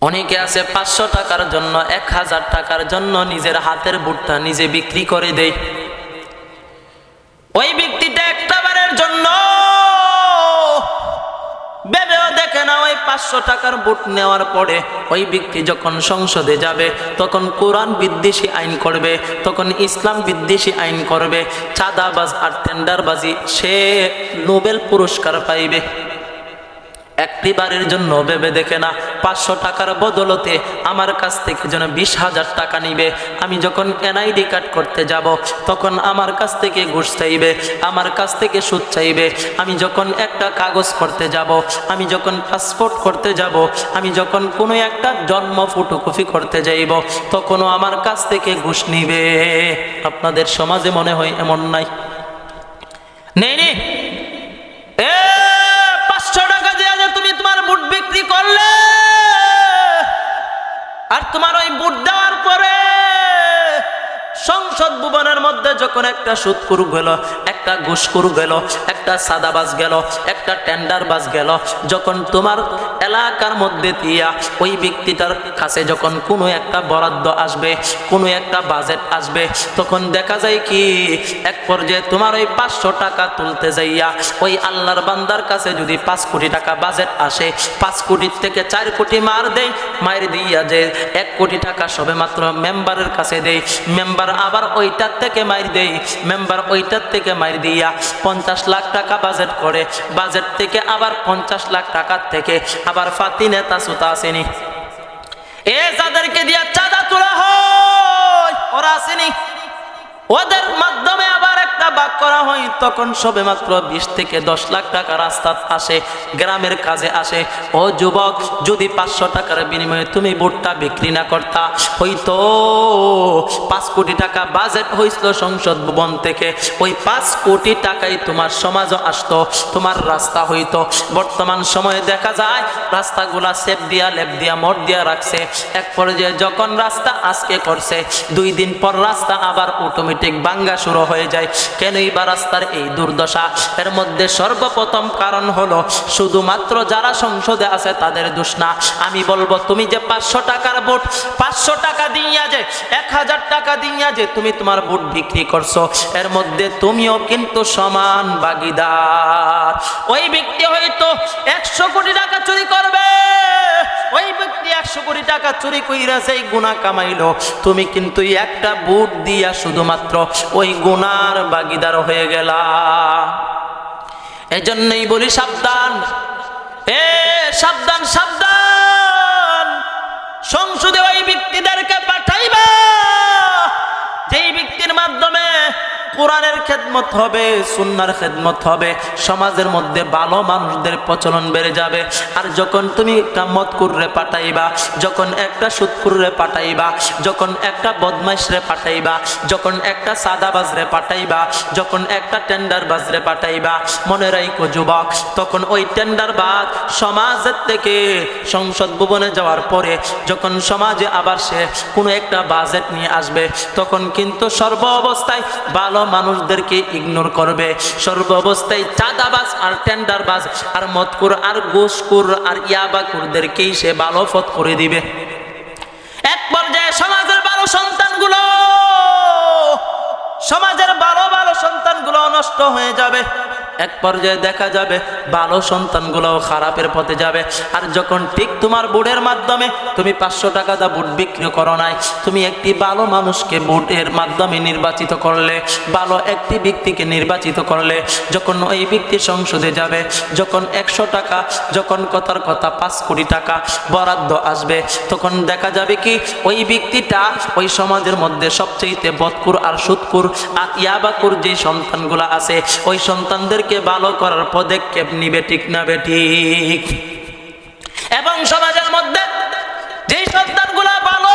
অনেকে আছে 500 টাকার জন্য 1000 টাকার জন্য নিজের হাতের বুটটা নিজে বিক্রি করে দেয়। ওই ব্যক্তিটা একটাবারের জন্য ভেবেও দেখে না ওই 500 টাকার বুট নেওয়ার পরে ওই ব্যক্তি যখন সংসদে যাবে তখন কোরআন বিদ্বেষী আইন করবে, তখন ইসলাম বিদ্বেষী আইন করবে, চাঁদাবাজ আর টেন্ডারবাজি, সে নোবেল পুরস্কার পাইবে। একটিবারের জন্য ভেবে দেখে না 500 টাকার বদলতে আমার কাছ থেকে যেন 20,000 টাকা নিবে। আমি যখন এনআইডি কার্ড করতে যাব তখন আমার কাছ থেকে ঘুষ চাইবে, আমার কাছ থেকে সুদ চাইবে। আমি যখন একটা কাগজ করতে যাব, আমি যখন পাসপোর্ট করতে যাব, আমি যখন কোনো একটা জন্ম ফটোকপি করতে যাইব তখনও আমার কাছ থেকে ঘুষ নিবে। আপনাদের সমাজে মনে হয় এমন নাই? নেই। করলে আর তোমার ওই বুট দেওয়ার পরে সংসদ ভবনের মধ্যে যখন একটা সুদখোর গেল, একটা ঘুষখোর গেল, একটা সাদাবাজ গেল, একটা টেন্ডারবাজ গেল, যখন তোমার এলাকার মধ্যে দিয়া ওই ব্যক্তিটার কাছে যখন কোনো একটা বরাদ্দ আসবে, কোনো একটা বাজেট আসবে, তখন দেখা যায় কি এক পর্যায়ে তোমার ওই 500 টাকা তুলতে যাইয়া ওই আল্লাহর বান্দার কাছে যদি 5 কোটি টাকা বাজেট আসে, 5 কোটির থেকে 4 কোটি মার দিয়া যে 1 কোটি টাকা সবে মাত্র মেম্বারের কাছে দেয়, মেম্বার আবার ওইটার থেকে মার দেই, মেম্বার ওইটার থেকে মার দিয়া 50 লাখ টাকা বাজেট করে, বাজেট থেকে আবার 50 লাখ টাকার থেকে আবার ফাতি নেতা সুতা আসেনি, যাদেরকে দিয়া চাঁদা তোলা হয় ওরা আসেনি, ওদের মাধ্যমে আবার একটা ভাগ করা হয়, তখন সবে মাত্র 20 থেকে 10 লাখ টাকা রাস্তা আসে, গ্রামের কাজে আসে। ও যুবক, যদি 500 টাকার বিনিময়ে তুমি ভোটটা বিক্রি না করতা, হয়তো 5 কোটি টাকা বাজেট হয়েছিল সংসদ ভবন থেকে, ওই 5 কোটি টাকাই তোমার সমাজও আসতো, তোমার রাস্তা হইতো। বর্তমান সময়ে দেখা যায় রাস্তাগুলা সেপ দিয়া লেপ দিয়া মোট দিয়া রাখছে, এক পর্যায়ে যখন রাস্তা আজকে করছে 2 দিন পর রাস্তা আবার অটোমেটিক ভাঙ্গা শুরু হয়ে যায়। কেনই বা রাস্তার এই দুর্দশা? এর মধ্যে সর্বপ্রথম কারণ হলো শুধুমাত্র যারা সংসদে আছে তাদের দোষ না। আমি বলবো তুমি যে 500 টাকার ভোট, 500 টাকা দিয়া যে 1000 টাকা দিয়া যে তুমি তোমার ভোট বিক্রি করছো, এর মধ্যে তুমিও কিন্তু সমান ভাগীদার। ওই ব্যক্তি হয়তো 100 কোটি টাকা চুরি করবে, ওই ব্যক্তি 100 কোটি টাকা চুরি কইরা সেই গুনাহ কামাইলো, তুমি কিন্তু একটা ভোট দিয়া শুধুমাত্র ওই গুনার ভাগীদার হয়ে গেলা। এজন্যই বলি সাবধান, সাবধান সাবধান। সংসদে ওই ব্যক্তিদেরকে পাঠাইবা যেই ব্যক্তির মাধ্যমে কোরআনের খেদমত হবে, সুন্নাহর খেদমত হবে, সমাজের মধ্যে ভালো মানুষদের প্রচলন বেড়ে যাবে। আর যখন তুমি একটা মদখোররে পাঠাইবা, যখন একটা সুদখোররে পাঠাইবা, যখন একটা বদমাইশরে পাঠাইবা, যখন একটা সাদাবাজরে পাঠাইবা, যখন একটা টেন্ডারবাজরে পাঠাইবা, মনে রাখো যুবক, তখন ওই টেন্ডারবাজ সমাজের থেকে সংসদ ভবনে যাওয়ার পরে যখন সমাজে আবার সে কোনো একটা বাজেট নিয়ে আসবে, তখন কিন্তু সর্ব অবস্থায় ভালো মানুষদেরকে ইগনোর করবে, সর্ব অবস্থায় চাঁদাবাজ আর টেন্ডারবাজ আর মদখোর আর ঘুষখোর আর ইয়াবাখোরদেরকেই সে ভালো পথ করে দিবে। এক পর্যায়ে সমাজের ভালো সন্তানগুলো নষ্ট হয়ে যাবে, এক পর্যায়ে দেখা যাবে ভালো সন্তানগুলোও খারাপের পথে যাবে। আর যখন ঠিক তোমার ভোটের মাধ্যমে তুমি 500 টাকা দা ভোট বিক্রি করো নাই, তুমি একটি ভালো মানুষকে ভোটের মাধ্যমে নির্বাচিত করলে, ভালো একটি ব্যক্তিকে নির্বাচিত করলে, যখন ওই ব্যক্তি সংসদে যাবে, যখন 100 টাকা, যখন কথার কথা 5 কোটি টাকা বরাদ্দ আসবে, তখন দেখা যাবে কি ওই ব্যক্তিটা ওই সমাজের মধ্যে সবচেয়ে বদখোর আর সুদখোর আর ইয়াবাখোর যে সন্তানগুলো আছে, ওই সন্তানদের ভালো করার পদক্ষেপ নিবে, ঠিক না বেঠিক? এবং সমাজের মধ্যে যে সন্তানগুলা ভালো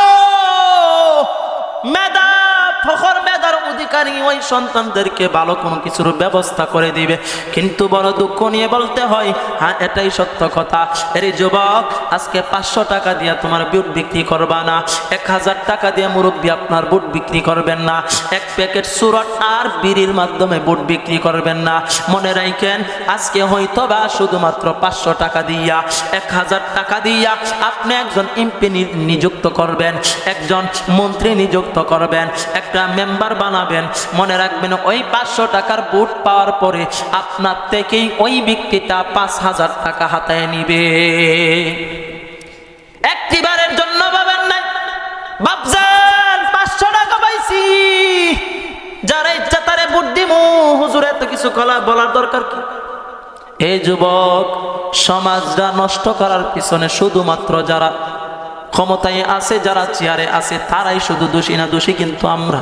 মেধা ফখর মেধার অধিকারী ওই সন্তানদেরকে ভালো কোনো কিছুর ব্যবস্থা করে দিবে। কিন্তু বড় দুঃখ নিয়ে বলতে হয়, হ্যাঁ এটাই সত্য কথা। এর যুবক, আজকে 500 টাকা দিয়ে তোমার বুট বিক্রি করবা না, 1000 টাকা দিয়ে মুরব্বী আপনার বুট বিক্রি করবেন না, এক প্যাকেট সুরট আর বিড়ির মাধ্যমে বুট বিক্রি করবেন না। মনে রাখেন, আজকে হয়তো বা শুধুমাত্র 500 টাকা দিয়া, 1000 টাকা দিয়া আপনি একজন এমপি নিযুক্ত করবেন, একজন মন্ত্রী নিযুক্ত করবেন, একটা মেম্বার বানাবেন। মনে রাখবেন, ওই 500 টাকার বুট পাওয়ার পরে আপনার থেকেই ওই ব্যক্তিটা 5000 টাকা হাতায় নিবে। একটিবারের জন্য ভাবেন নাই, বাপজান 500 টাকা পাইছি, যারা ইচ্ছা তারে বুট দিমু, হুজুর এত কিছু বলার দরকার কি? এই যুবক, সমাজটা নষ্ট করার পিছনে শুধুমাত্র যারা ক্ষমতায় আছে, যারা চেয়ারে আছে, তারাই শুধু দোষী না, দোষী কিন্তু আমরা।